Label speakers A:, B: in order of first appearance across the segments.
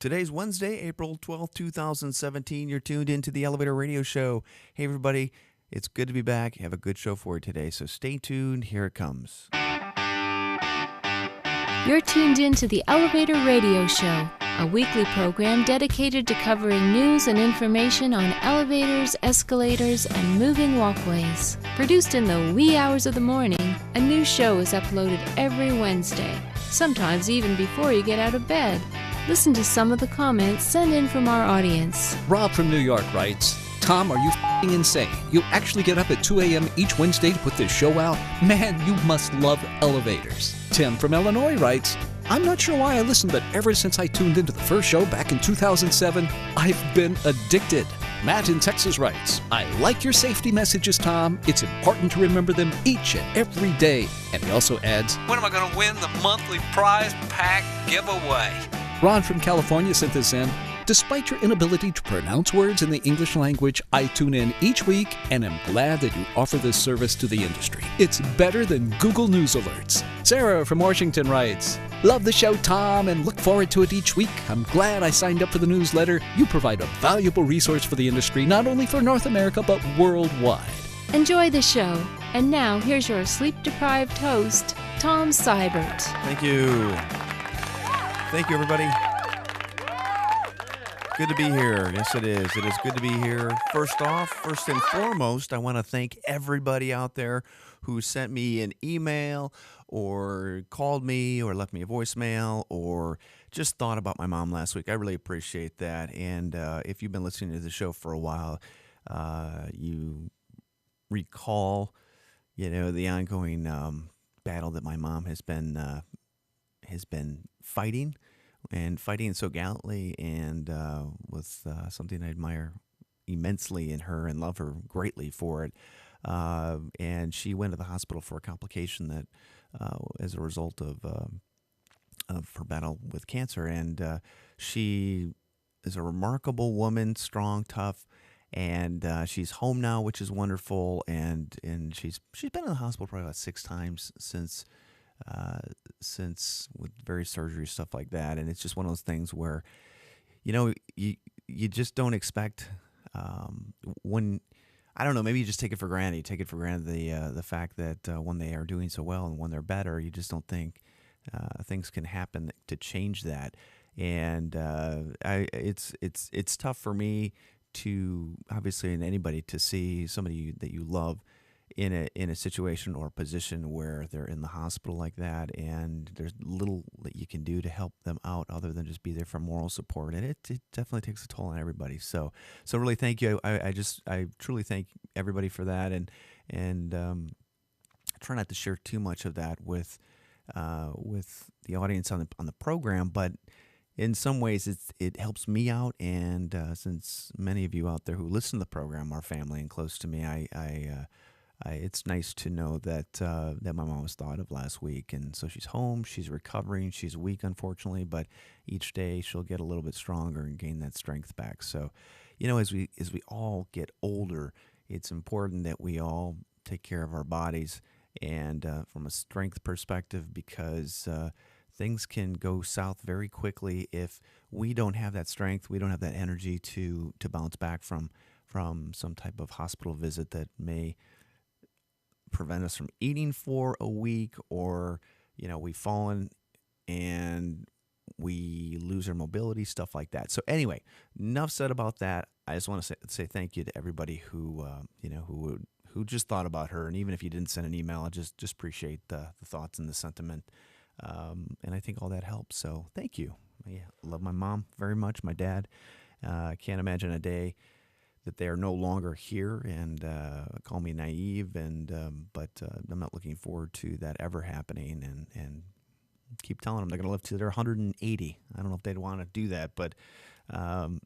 A: Today's Wednesday, April 12th, 2017. You're tuned into the Elevator Radio Show. Hey, everybody. It's good to be back. I have a good show for you today, so stay tuned. Here it comes.
B: You're tuned in to the Elevator Radio Show, a weekly program dedicated to covering news and information on elevators, escalators, and moving walkways. Produced in the wee hours of the morning, a new show is uploaded every Wednesday, sometimes even before you get out of bed. Listen to some of the comments sent in from our audience.
C: Rob from New York writes, Tom, are you f***ing insane? You actually get up at 2 a.m. each Wednesday to put this show out? Man, you must love elevators. Tim from Illinois writes, I'm not sure why I listened, but ever since I tuned into the first show back in 2007, I've been addicted. Matt in Texas writes, I like your safety messages, Tom. It's important to remember them each and every day. And he also adds,
D: when am I going to win the monthly prize pack giveaway?
C: Ron from California sent this in. Despite your inability to pronounce words in the English language, I tune in each week and am glad that you offer this service to the industry. It's better than Google News alerts. Sarah from Washington writes, love the show, Tom, and look forward to it each week. I'm glad I signed up for the newsletter. You provide a valuable resource for the industry, not only for North America, but worldwide.
B: Enjoy the show. And now, here's your sleep-deprived host, Tom Seibert.
A: Thank you. Thank you, everybody. Good to be here. Yes, it is. It is good to be here. First and foremost, I want to thank everybody out there who sent me an email or called me or left me a voicemail or just thought about my mom last week. I really appreciate that. And if you've been listening to the show for a while, you recall, the ongoing battle that my mom has been fighting so gallantly and with something I admire immensely in her and love her greatly for it. And she went to the hospital for a complication that as a result of her battle with cancer. And she is a remarkable woman, strong, tough, and she's home now, which is wonderful. And she's been in the hospital probably about 6 times since with various surgeries, stuff like that. And it's just one of those things where, you just don't expect when, I don't know, maybe you just take it for granted. You take it for granted the fact that when they are doing so well and when they're better, you just don't think things can happen to change that. And it's tough for me to, obviously, and anybody, to see somebody that you love in a situation or a position where they're in the hospital like that, and there's little that you can do to help them out other than just be there for moral support. And it definitely takes a toll on everybody. So really thank you. I truly thank everybody for that. And try not to share too much of that with the audience on the program, but in some ways it helps me out. And since many of you out there who listen to the program are family and close to me, it's nice to know that my mom was thought of last week, and so she's home. She's recovering. She's weak, unfortunately, but each day she'll get a little bit stronger and gain that strength back. So, as we all get older, it's important that we all take care of our bodies, and from a strength perspective, because things can go south very quickly if we don't have that strength, we don't have that energy to bounce back from some type of hospital visit that may prevent us from eating for a week, or we've fallen and we lose our mobility, stuff like that. So anyway, enough said about that. I just want to say thank you to everybody who who just thought about her, and even if you didn't send an email, I just appreciate the thoughts and the sentiment, and I think all that helps. So thank you. I love my mom very much, my dad. Can't imagine a day that they are no longer here, and call me naive, but I'm not looking forward to that ever happening, and keep telling them they're going to live to their 180. I don't know if they'd want to do that, but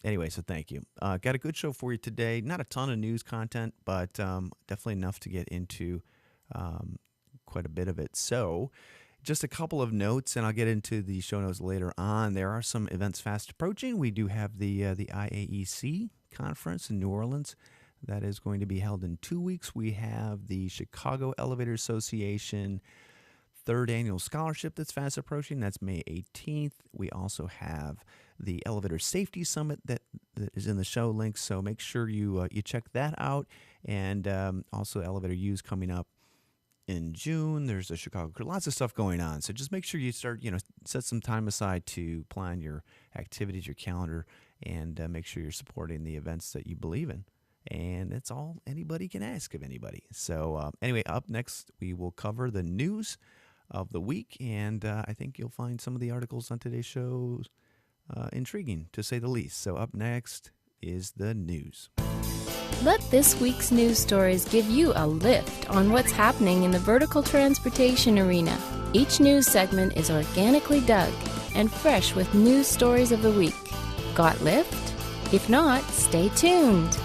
A: anyway, so thank you. Got a good show for you today. Not a ton of news content, but definitely enough to get into quite a bit of it. So just a couple of notes, and I'll get into the show notes later on. There are some events fast approaching. We do have the IAEC conference in New Orleans that is going to be held in 2 weeks. We have the Chicago Elevator Association third annual scholarship that's fast approaching. That's May 18th. We also have the Elevator Safety Summit that is in the show links, so make sure you check that out. And also Elevator U's coming up in June. There's a Chicago Crew, lots of stuff going on. So just make sure you start, set some time aside to plan your activities, your calendar, and make sure you're supporting the events that you believe in. And it's all anybody can ask of anybody. So anyway, up next, we will cover the news of the week. And I think you'll find some of the articles on today's show intriguing, to say the least. So up next is the news.
B: Let this week's news stories give you a lift on what's happening in the vertical transportation arena. Each news segment is organically dug and fresh with news stories of the week. Got lift? If not, stay tuned.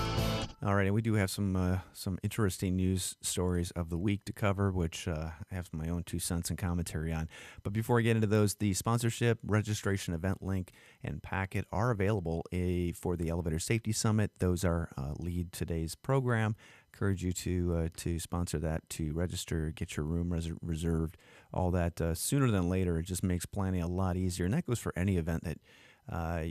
A: All right, and we do have some interesting news stories of the week to cover, which I have my own 2 cents and commentary on. But before I get into those, the sponsorship, registration, event link, and packet are available for the Elevator Safety Summit. Those are lead today's program. Encourage you to sponsor that, to register, get your room reserved, all that sooner than later. It just makes planning a lot easier, and that goes for any event that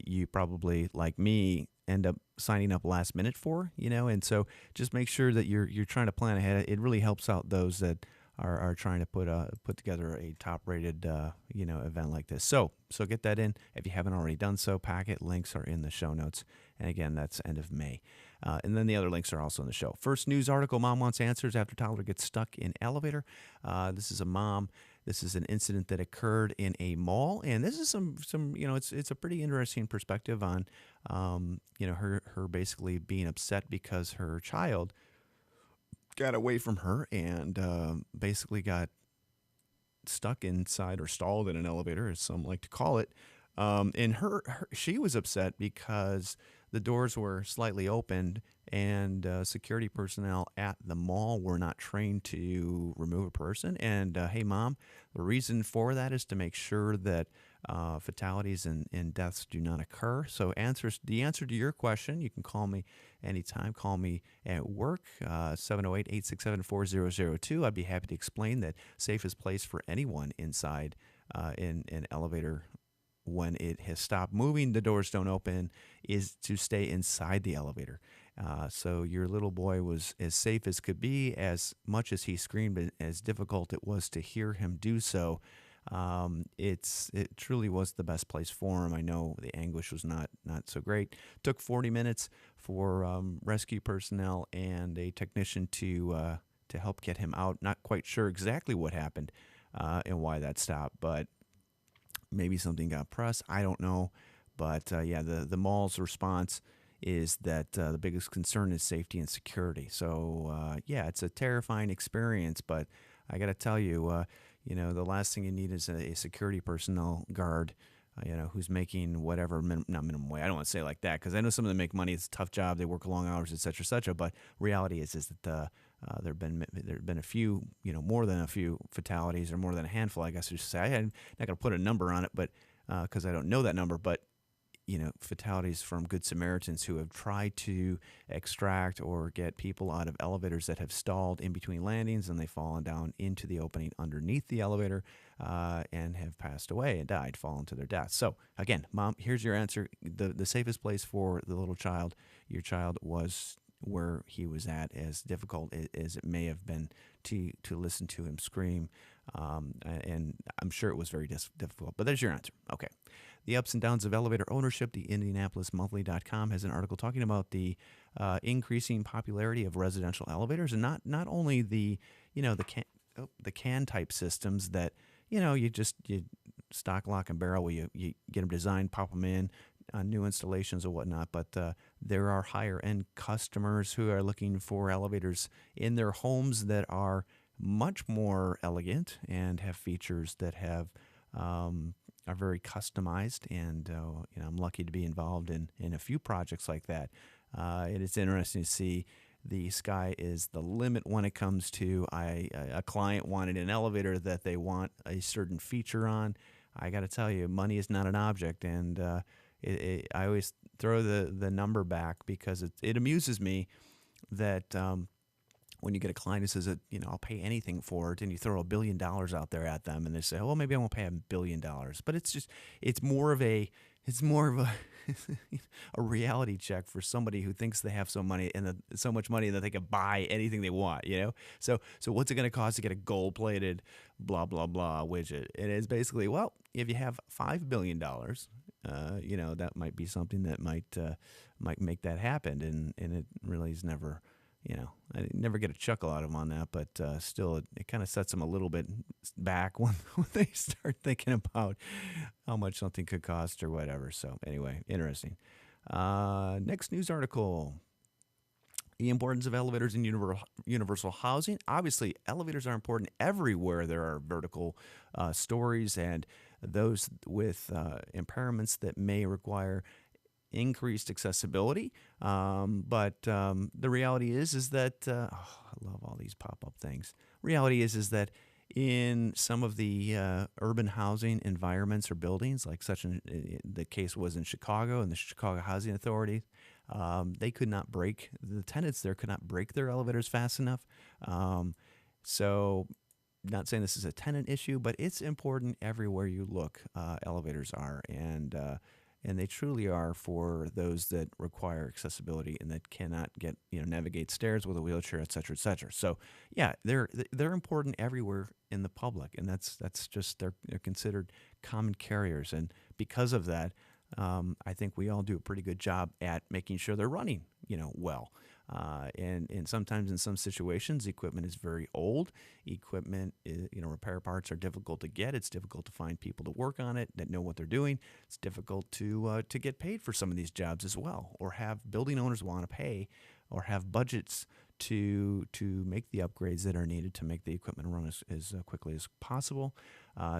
A: you probably, like me, end up signing up last minute for, and so just make sure that you're trying to plan ahead. It really helps out those that are trying to put together a top rated event like this. So get that in if you haven't already done so. Packet links are in the show notes, and again, that's end of May. And then the other links are also in the show. First news article: Mom wants answers after toddler gets stuck in elevator. This is a mom. This is an incident that occurred in a mall, and this is some it's a pretty interesting perspective on her basically being upset because her child got away from her and basically got stuck inside, or stalled in an elevator, as some like to call it. And she was upset because the doors were slightly opened, and security personnel at the mall were not trained to remove a person. And hey, Mom, the reason for that is to make sure that fatalities and deaths do not occur. So the answer to your question, you can call me anytime. Call me at work, 708-867-4002. I'd be happy to explain that safest place for anyone inside in an elevator when it has stopped moving, the doors don't open, is to stay inside the elevator. So your little boy was as safe as could be, as much as he screamed, and as difficult it was to hear him do so. It truly was the best place for him. I know the anguish was not so great. Took 40 minutes for rescue personnel and a technician to help get him out. Not quite sure exactly what happened and why that stopped, but maybe something got pressed. I don't know. But the mall's response is that the biggest concern is safety and security. So it's a terrifying experience. But I got to tell you, the last thing you need is a security personnel guard, who's making whatever, not minimum wage. I don't want to say it like that, because I know some of them make money. It's a tough job. They work long hours, et cetera, et cetera. But reality is that there have been a few, more than a few fatalities, or more than a handful, I guess I should say. I'm not going to put a number on it, but because I don't know that number, but fatalities from Good Samaritans who have tried to extract or get people out of elevators that have stalled in between landings, and they've fallen down into the opening underneath the elevator and have passed away and died, fallen to their death. So again, Mom, here's your answer. The safest place for the little child, your child, was where he was at, as difficult as it may have been to listen to him scream. And I'm sure it was very difficult, but there's your answer. Okay. The ups and downs of elevator ownership. The IndianapolisMonthly.com has an article talking about the increasing popularity of residential elevators, and not only the can type systems that you stock, lock, and barrel, where you get them designed, pop them in, new installations or whatnot, but there are higher end customers who are looking for elevators in their homes that are much more elegant and have features that are very customized, and I'm lucky to be involved in a few projects like that. It is interesting to see the sky is the limit when it comes to a client wanted an elevator that they want a certain feature on. I got to tell you, money is not an object, and I always throw the number back, because it amuses me that when you get a client who says that, I'll pay anything for it, and you throw $1 billion out there at them, and they say, well, maybe I won't pay $1 billion. But it's more of a a reality check for somebody who thinks they have so much money that they can buy anything they want, So what's it going to cost to get a gold-plated blah blah blah widget? It is basically, well, if you have $5 billion, that might be something that might make that happen, and it really is never. I never get a chuckle out of them on that, but still, it kind of sets them a little bit back when they start thinking about how much something could cost or whatever. So anyway, interesting. Next news article. The importance of elevators in universal housing. Obviously, elevators are important everywhere there are vertical stories and those with impairments that may require increased accessibility. But the reality is that I love all these pop-up things. Reality is that in some of the urban housing environments or buildings, like the case was in Chicago and the Chicago Housing Authority, the tenants there could not break their elevators fast enough. So not saying this is a tenant issue, but it's important everywhere you look. Elevators are, and they truly are for those that require accessibility and that cannot navigate stairs with a wheelchair, et cetera, et cetera. So yeah, they're important everywhere in the public, and that's just they're considered common carriers, and because of that, I think we all do a pretty good job at making sure they're running, well. And sometimes in some situations, equipment is very old. Equipment, repair parts are difficult to get. It's difficult to find people to work on it that know what they're doing. It's difficult to get paid for some of these jobs as well, or have building owners want to pay, or have budgets to make the upgrades that are needed to make the equipment run as quickly as possible.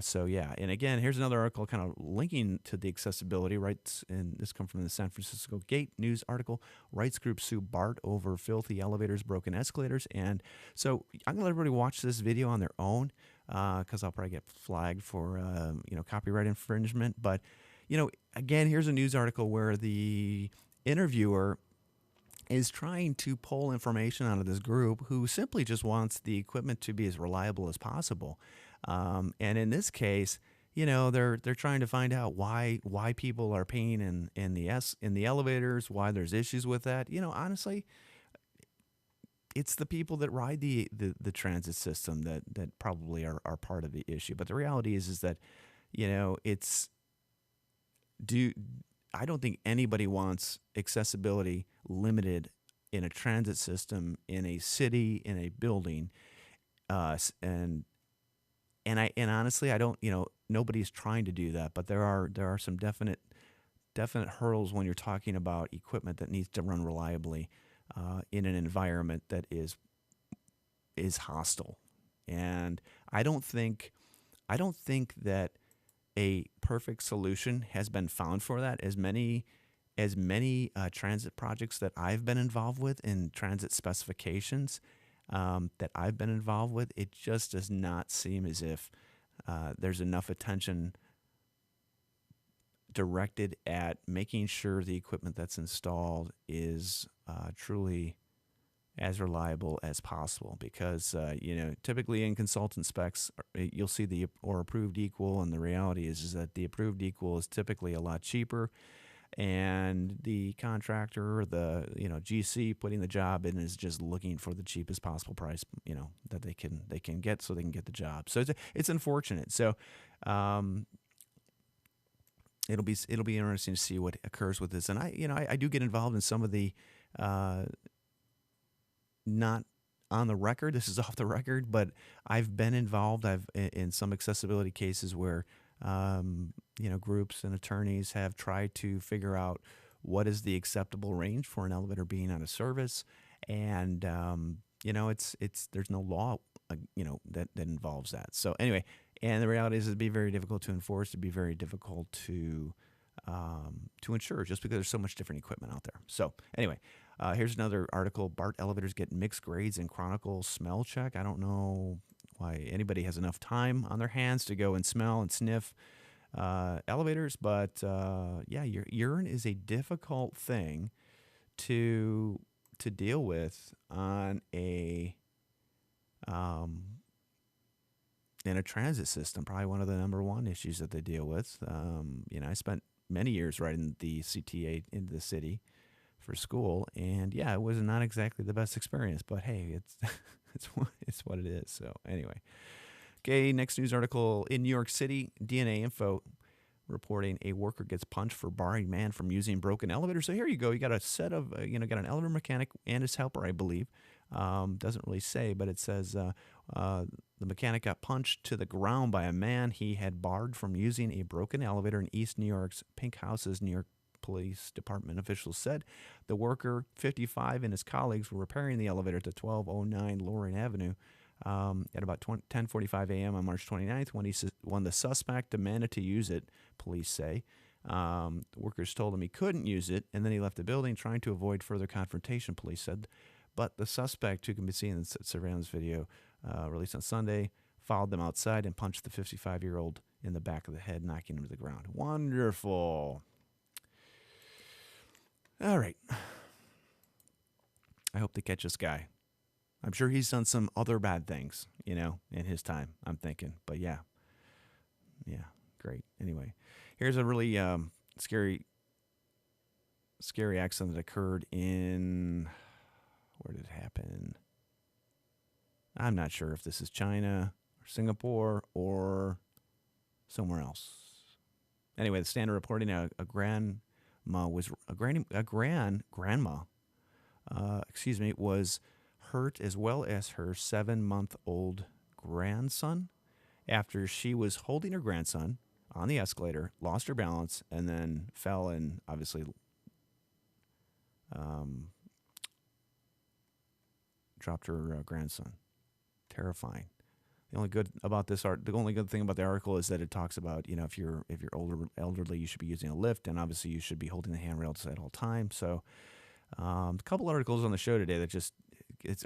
A: So yeah, and again, here's another article kind of linking to the accessibility rights, and this comes from the San Francisco Gate News article. Rights groups sue BART over filthy elevators, broken escalators, and so I'm gonna let everybody watch this video on their own because I'll probably get flagged for copyright infringement. But again, here's a news article where the interviewer is trying to pull information out of this group who simply just wants the equipment to be as reliable as possible. And in this case, they're trying to find out why people are paying in the elevators, why there's issues with that. Honestly, it's the people that ride the transit system that probably are part of the issue. But the reality is that, I don't think anybody wants accessibility limited in a transit system, in a city, in a building, and honestly, I don't. Nobody's trying to do that, but there are some definite hurdles when you're talking about equipment that needs to run reliably in an environment that is hostile, and I don't think that a perfect solution has been found for that. As many transit projects that I've been involved with in transit specifications that I've been involved with, it just does not seem as if there's enough attention directed at making sure the equipment that's installed is truly as reliable as possible, because typically in consultant specs you'll see the or approved equal, and the reality is that the approved equal is typically a lot cheaper, and the contractor or the GC putting the job in is just looking for the cheapest possible price that they can get, so they can get the job. So it's unfortunate. So it'll be interesting to see what occurs with this, and I do get involved in some of the not on the record, this is off the record, but I've been involved in some accessibility cases where groups and attorneys have tried to figure out what is the acceptable range for an elevator being out of service, and there's no law that involves that. So anyway, and the reality is it'd be very difficult to enforce, it'd be very difficult to insure, just because there's so much different equipment out there. So anyway, here's another article. BART elevators get mixed grades in Chronicle smell check. I don't know why anybody has enough time on their hands to go and smell and sniff elevators, but urine is a difficult thing to deal with on a in a transit system, probably one of the number one issues that they deal with. I spent many years riding the CTA into the city for school, and yeah, it was not exactly the best experience, but hey, it's it's what it is. So anyway, okay, next news article in New York City, DNA Info reporting a worker gets punched for barring man from using broken elevator. So here you go, you got a set of got an elevator mechanic and his helper, I believe. Doesn't really say, but it says the mechanic got punched to the ground by a man he had barred from using a broken elevator in East New York's Pink Houses. New York Police Department officials said the worker, 55, and his colleagues were repairing the elevator to 1209 Loring Avenue at about 10:45 a.m. on March 29th when the suspect demanded to use it, police say. The workers told him he couldn't use it, and then he left the building trying to avoid further confrontation, police said. But the suspect, who can be seen in the surveillance video released on Sunday, followed them outside and punched the 55-year-old in the back of the head, knocking him to the ground. Wonderful. All right. I hope they catch this guy. I'm sure he's done some other bad things, in his time, I'm thinking. But yeah. Yeah, great. Anyway, here's a really scary accident that occurred in... Where did it happen? I'm not sure if this is China or Singapore or somewhere else. Anyway, the Standard reporting a grandma was hurt as well as her 7-month-old grandson after she was holding her grandson on the escalator, lost her balance, and then fell and obviously dropped her grandson. Terrifying. The only good thing about the article is that it talks about, if you're elderly, you should be using a lift, and obviously you should be holding the handrails at all times. So, a couple articles on the show today that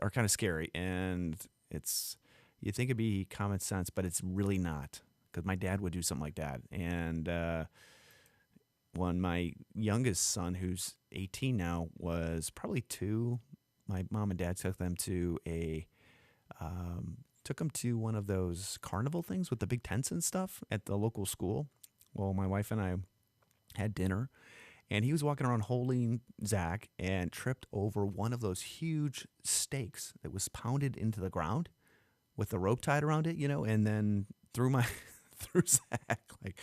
A: are kind of scary, and you think it'd be common sense, but it's really not, because my dad would do something like that. And when my youngest son, who's 18 now, was probably 2, my mom and dad took them to one of those carnival things with the big tents and stuff at the local school. Well, my wife and I had dinner, and he was walking around holding Zach and tripped over one of those huge stakes that was pounded into the ground with the rope tied around it, and then threw Zach like,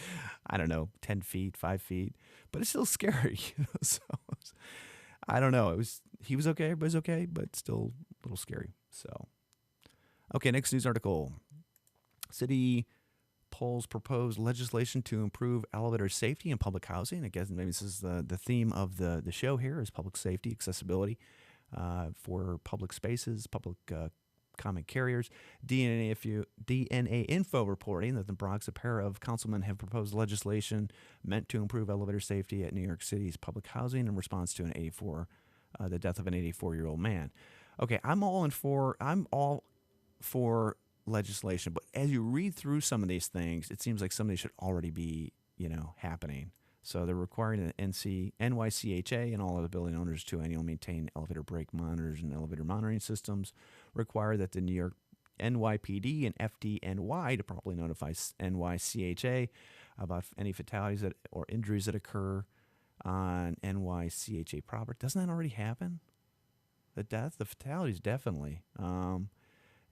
A: I don't know, 10 feet, 5 feet, but it's still scary, so I don't know. He was okay, everybody's okay, but still a little scary. So, okay, next news article. City polls propose legislation to improve elevator safety in public housing. I guess maybe this is the theme of the show here is public safety, accessibility for public spaces, public common carriers. DNA Info reporting that the Bronx, a pair of councilmen have proposed legislation meant to improve elevator safety at New York City's public housing in response to the death of an 84-year-old man. Okay, I'm all for legislation, but as you read through some of these things, it seems like some of these should already be, happening. So they're requiring the NYCHA and all other building owners to annually maintain elevator brake monitors and elevator monitoring systems, require that the New York NYPD and FDNY to promptly notify NYCHA about any fatalities or injuries that occur on NYCHA property. Doesn't that already happen? The fatalities, definitely.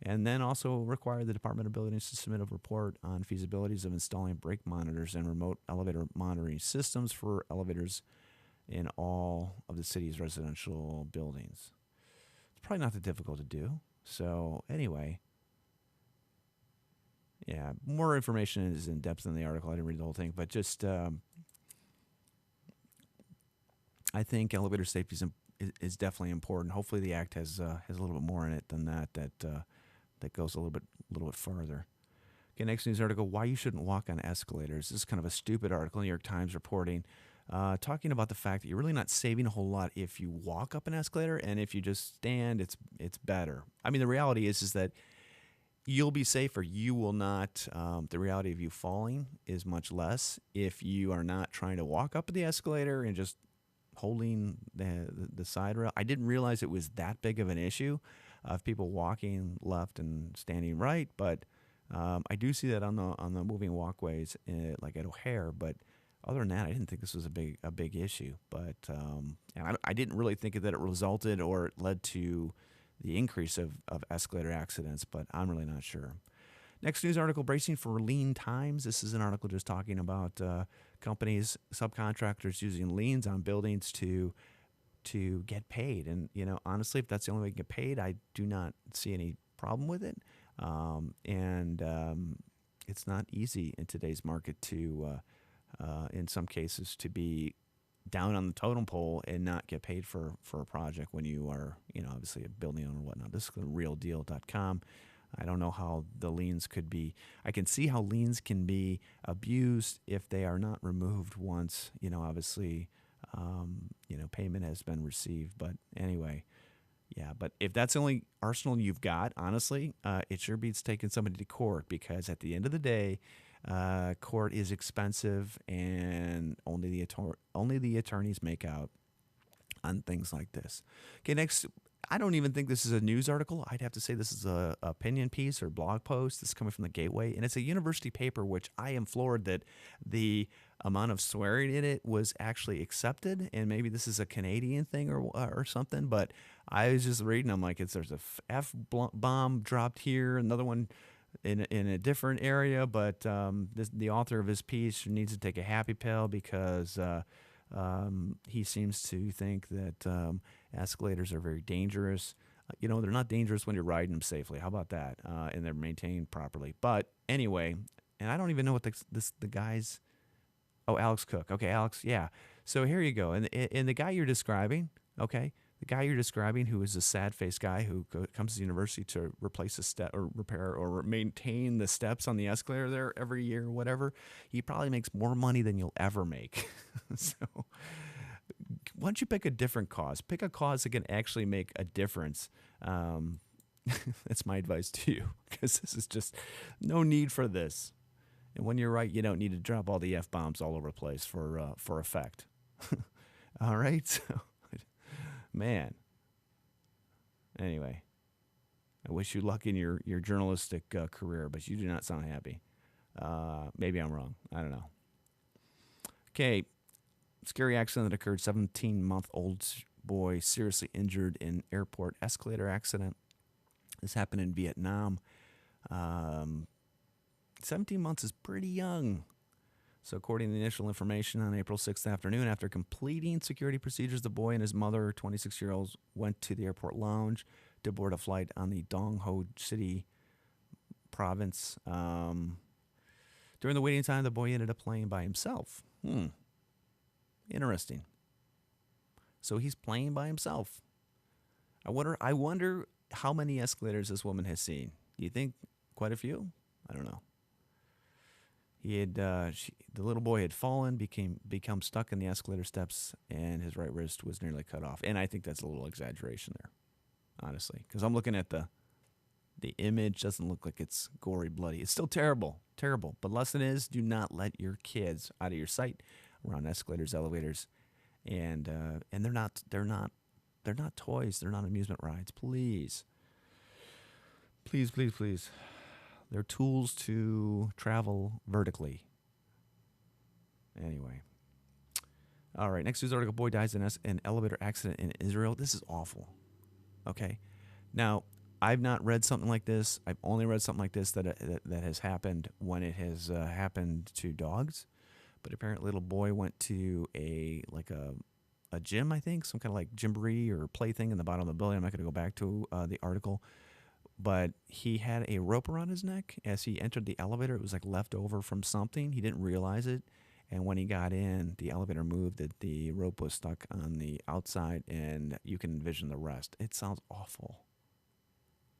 A: And then also require the Department of Buildings to submit a report on feasibilities of installing brake monitors and remote elevator monitoring systems for elevators in all of the city's residential buildings. It's probably not that difficult to do. So anyway, yeah, more information is in depth in the article. I didn't read the whole thing, but just I think elevator safety is definitely important. Hopefully, the act has a little bit more in it than that goes a little bit farther. Okay, next news article: why you shouldn't walk on escalators. This is kind of a stupid article. New York Times reporting, talking about the fact that you're really not saving a whole lot if you walk up an escalator, and if you just stand, it's better. I mean, the reality is that you'll be safer. You will not. The reality of you falling is much less if you are not trying to walk up the escalator and just holding the side rail. I didn't realize it was that big of an issue. of people walking left and standing right. But I do see that on the moving walkways, like at O'Hare. But other than that, I didn't think this was a big issue. But and I didn't really think that it resulted or it led to the increase of escalator accidents. But I'm really not sure. Next news article, bracing for lean times. This is an article just talking about companies, subcontractors using liens on buildings to get paid. And, honestly, if that's the only way you get paid, I do not see any problem with it. It's not easy in today's market to, in some cases, to be down on the totem pole and not get paid for a project when you are, obviously a building owner or whatnot. This is realdeal.com. I don't know how the liens could be. I can see how liens can be abused if they are not removed once, obviously, payment has been received. But anyway, yeah. But if that's the only arsenal you've got, honestly, it sure beats taking somebody to court, because at the end of the day, court is expensive, and only the attorneys make out on things like this. Okay, next. I don't even think this is a news article. I'd have to say this is a opinion piece or blog post. This is coming from the Gateway, and it's a university paper, which I am floored that the amount of swearing in it was actually accepted. And maybe this is a Canadian thing or something. But I was just reading. I'm like, there's a F-bomb dropped here, another one in a different area. But the author of this piece needs to take a happy pill, because he seems to think that escalators are very dangerous. They're not dangerous when you're riding them safely. How about that? And they're maintained properly. But anyway, and I don't even know what the guy's. Oh, Alex Cook. Okay, Alex. Yeah. So here you go. And the guy you're describing. Okay. The guy you're describing, who is a sad-faced guy who comes to the university to replace a step or repair or maintain the steps on the escalator there every year or whatever, he probably makes more money than you'll ever make. So why don't you pick a different cause? Pick a cause that can actually make a difference. That's my advice to you, because this is just no need for this. And when you're right, you don't need to drop all the F-bombs all over the place for effect. All right? So, man. Anyway, I wish you luck in your journalistic career, but you do not sound happy. Maybe I'm wrong. I don't know. Okay. Scary accident that occurred. 17-month-old boy seriously injured in airport escalator accident. This happened in Vietnam. 17 months is pretty young. So according to the initial information, on April 6th afternoon, after completing security procedures, the boy and his mother, 26-year-olds, went to the airport lounge to board a flight on the Dong Ho City province. During the waiting time, the boy ended up playing by himself. Interesting. So he's playing by himself. I wonder how many escalators this woman has seen. Do you think quite a few? I don't know. He had the little boy had fallen, become stuck in the escalator steps, and his right wrist was nearly cut off. And I think that's a little exaggeration there, honestly, because I'm looking at the image. Doesn't look like it's gory, bloody. It's still terrible. But lesson is, do not let your kids out of your sight around escalators, elevators, and they're not toys. They're not amusement rides. Please. They're tools to travel vertically. Anyway. All right, next news article. Boy dies in an elevator accident in Israel. This is awful. Okay. Now, I've not read something like this. I've only read something like this that has happened when it has happened to dogs. But apparently, little boy went to a gym, I think, some kind of like gymboree or play thing in the bottom of the building. I'm not going to go back to the article. But he had a rope around his neck as he entered the elevator. It was like left over from something. He didn't realize it. And when he got in, the elevator moved. The rope was stuck on the outside, and you can envision the rest. It sounds awful.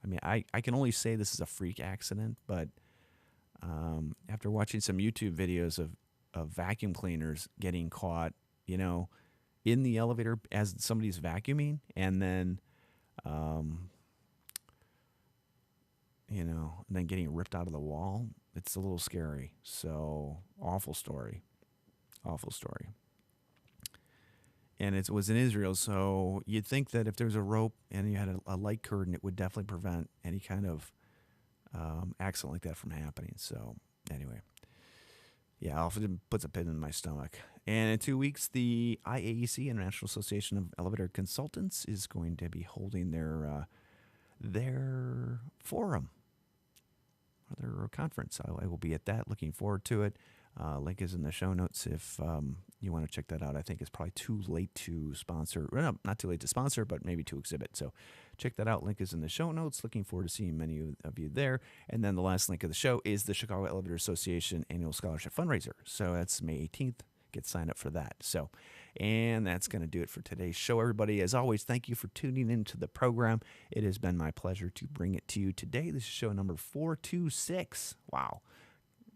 A: I mean, I can only say this is a freak accident, but after watching some YouTube videos of vacuum cleaners getting caught, in the elevator as somebody's vacuuming, and then and then getting ripped out of the wall, it's a little scary. So, awful story. and it was in Israel. So you'd think that if there's a rope and you had a light curtain, it would definitely prevent any kind of accident like that from happening. So anyway, yeah, I'll put a pin in my stomach. And in 2 weeks, the IAEC, International Association of Elevator Consultants, is going to be holding their forum, or their conference. I will be at that. Looking forward to it. Link is in the show notes if you want to check that out. I think it's probably too late to sponsor. Well, no, not too late to sponsor, but maybe to exhibit. So check that out. Link is in the show notes. Looking forward to seeing many of you there. And then the last link of the show is the Chicago Elevator Association Annual Scholarship Fundraiser. So that's May 18th. Get signed up for that. So, and that's going to do it for today's show, everybody. As always, thank you for tuning into the program. It has been my pleasure to bring it to you today. This is show number 426. Wow.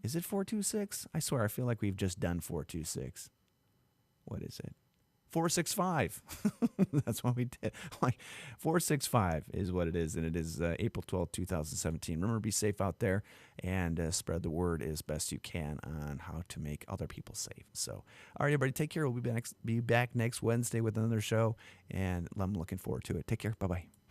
A: Is it 426? I swear, I feel like we've just done 426. What is it? 465. That's what we did. Like 465 is what it is, and it is April 12th, 2017. Remember, be safe out there and spread the word as best you can on how to make other people safe. So, all right, everybody, take care. We'll be back next Wednesday with another show, and I'm looking forward to it. Take care. Bye-bye.